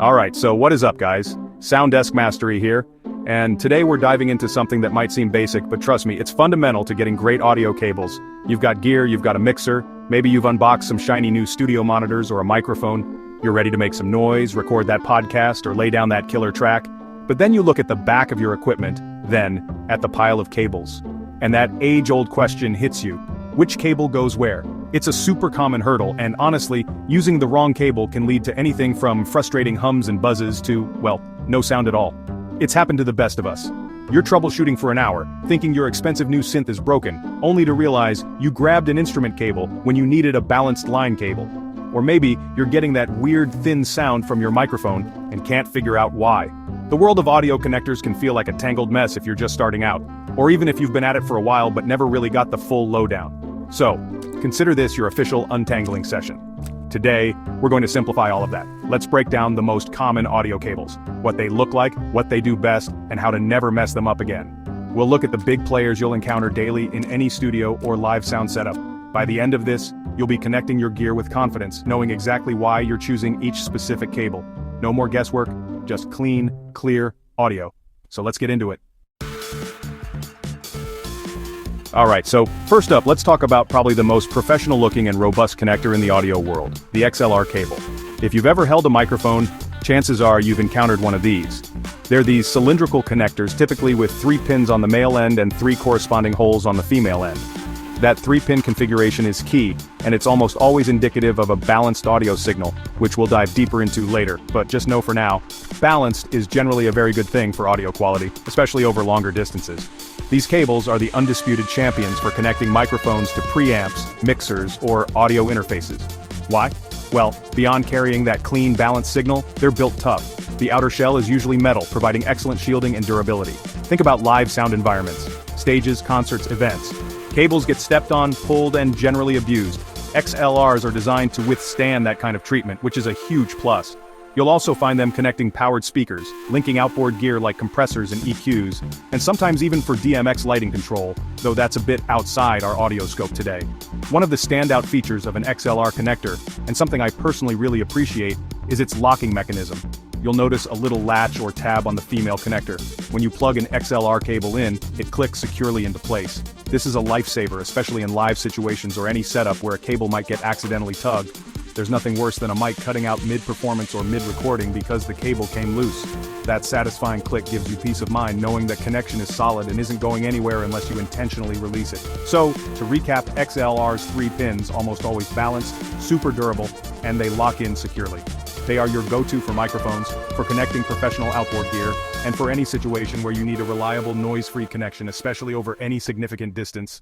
Alright, so what is up guys? Sound Desk Mastery here, and today we're diving into something that might seem basic, but trust me, it's fundamental to getting great audio cables. You've got gear, you've got a mixer, maybe you've unboxed some shiny new studio monitors or a microphone, you're ready to make some noise, record that podcast, or lay down that killer track, but then you look at the back of your equipment, then at the pile of cables. And that age-old question hits you. Which cable goes where? It's a super common hurdle, and honestly, using the wrong cable can lead to anything from frustrating hums and buzzes to, well, no sound at all. It's happened to the best of us. You're troubleshooting for an hour, thinking your expensive new synth is broken, only to realize you grabbed an instrument cable when you needed a balanced line cable. Or maybe you're getting that weird thin sound from your microphone and can't figure out why. The world of audio connectors can feel like a tangled mess if you're just starting out, or even if you've been at it for a while but never really got the full lowdown. So, consider this your official untangling session. Today, we're going to simplify all of that. Let's break down the most common audio cables, what they look like, what they do best, and how to never mess them up again. We'll look at the big players you'll encounter daily in any studio or live sound setup. By the end of this, you'll be connecting your gear with confidence, knowing exactly why you're choosing each specific cable. No more guesswork, just clean, clear audio. So let's get into it. Alright, so first up, let's talk about probably the most professional looking and robust connector in the audio world, the XLR cable. If you've ever held a microphone, chances are you've encountered one of these. They're these cylindrical connectors, typically with 3 pins on the male end and 3 corresponding holes on the female end. That 3-pin configuration is key, and it's almost always indicative of a balanced audio signal, which we'll dive deeper into later, but just know for now, balanced is generally a very good thing for audio quality, especially over longer distances. These cables are the undisputed champions for connecting microphones to preamps, mixers, or audio interfaces. Why? Well, beyond carrying that clean, balanced signal, they're built tough. The outer shell is usually metal, providing excellent shielding and durability. Think about live sound environments, stages, concerts, events. Cables get stepped on, pulled, and generally abused. XLRs are designed to withstand that kind of treatment, which is a huge plus. You'll also find them connecting powered speakers, linking outboard gear like compressors and EQs, and sometimes even for DMX lighting control, though that's a bit outside our audio scope today. One of the standout features of an XLR connector, and something I personally really appreciate, is its locking mechanism. You'll notice a little latch or tab on the female connector. When you plug an XLR cable in, it clicks securely into place. This is a lifesaver, especially in live situations or any setup where a cable might get accidentally tugged. There's nothing worse than a mic cutting out mid-performance or mid-recording because the cable came loose. That satisfying click gives you peace of mind knowing the connection is solid and isn't going anywhere unless you intentionally release it. So, to recap, XLR's 3 pins almost always balanced, super durable, and they lock in securely. They are your go-to for microphones, for connecting professional outboard gear, and for any situation where you need a reliable noise-free connection, especially over any significant distance.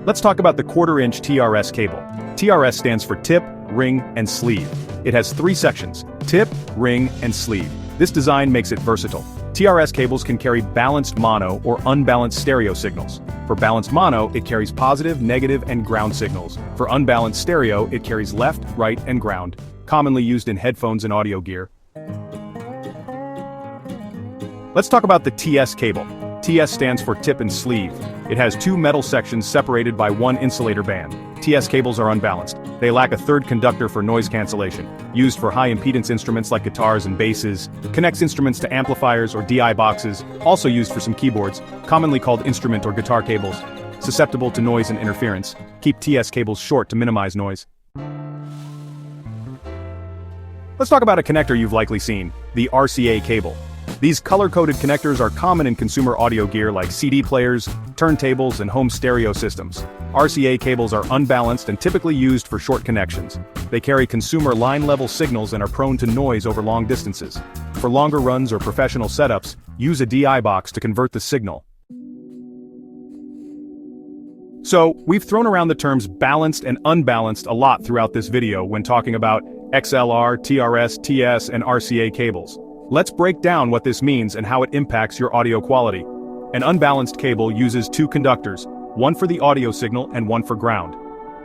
Let's talk about the 1/4-inch TRS cable. TRS stands for tip, ring, and sleeve. It has 3 sections: tip, ring, and sleeve. This design makes it versatile. TRS cables can carry balanced mono or unbalanced stereo signals. For balanced mono, it carries positive, negative, and ground signals. For unbalanced stereo, it carries left, right, and ground, commonly used in headphones and audio gear. Let's talk about the TS cable. TS stands for tip and sleeve. It has 2 metal sections separated by 1 insulator band. TS cables are unbalanced. They lack a 3rd conductor for noise cancellation, used for high-impedance instruments like guitars and basses, connects instruments to amplifiers or DI boxes, also used for some keyboards, commonly called instrument or guitar cables, susceptible to noise and interference. Keep TS cables short to minimize noise. Let's talk about a connector you've likely seen, the RCA cable. These color-coded connectors are common in consumer audio gear like CD players, turntables, and home stereo systems. RCA cables are unbalanced and typically used for short connections. They carry consumer line-level signals and are prone to noise over long distances. For longer runs or professional setups, use a DI box to convert the signal. So, we've thrown around the terms balanced and unbalanced a lot throughout this video when talking about XLR, TRS, TS, and RCA cables. Let's break down what this means and how it impacts your audio quality. An unbalanced cable uses 2 conductors, one for the audio signal and one for ground.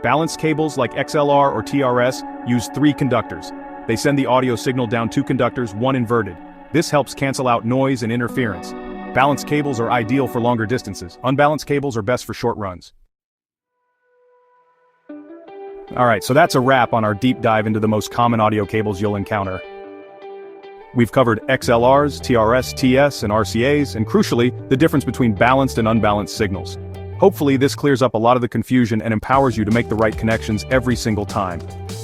Balanced cables like XLR or TRS use 3 conductors. They send the audio signal down 2 conductors, one inverted. This helps cancel out noise and interference. Balanced cables are ideal for longer distances. Unbalanced cables are best for short runs. Alright, so that's a wrap on our deep dive into the most common audio cables you'll encounter. We've covered XLRs, TRS, TS, and RCAs, and crucially, the difference between balanced and unbalanced signals. Hopefully this clears up a lot of the confusion and empowers you to make the right connections every single time.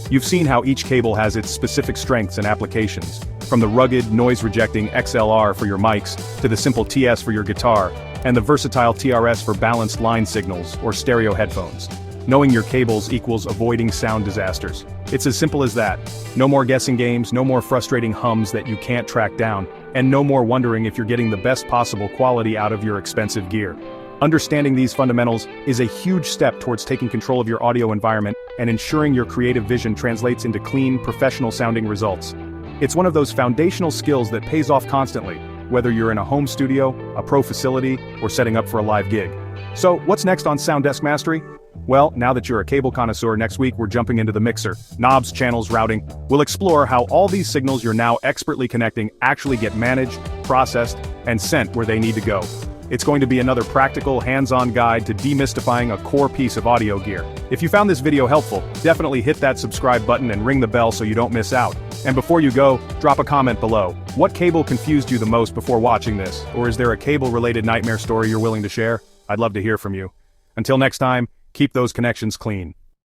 You've seen how each cable has its specific strengths and applications, from the rugged, noise-rejecting XLR for your mics, to the simple TS for your guitar, and the versatile TRS for balanced line signals or stereo headphones. Knowing your cables equals avoiding sound disasters. It's as simple as that. No more guessing games, no more frustrating hums that you can't track down, and no more wondering if you're getting the best possible quality out of your expensive gear. Understanding these fundamentals is a huge step towards taking control of your audio environment and ensuring your creative vision translates into clean, professional-sounding results. It's one of those foundational skills that pays off constantly, whether you're in a home studio, a pro facility, or setting up for a live gig. So, what's next on Sound Desk Mastery? Well, now that you're a cable connoisseur, next week we're jumping into the mixer, knobs, channels, routing. We'll explore how all these signals you're now expertly connecting actually get managed, processed, and sent where they need to go. It's going to be another practical, hands-on guide to demystifying a core piece of audio gear. If you found this video helpful, definitely hit that subscribe button and ring the bell so you don't miss out. And before you go, drop a comment below. What cable confused you the most before watching this? Or is there a cable-related nightmare story you're willing to share? I'd love to hear from you. Until next time, keep those connections clean.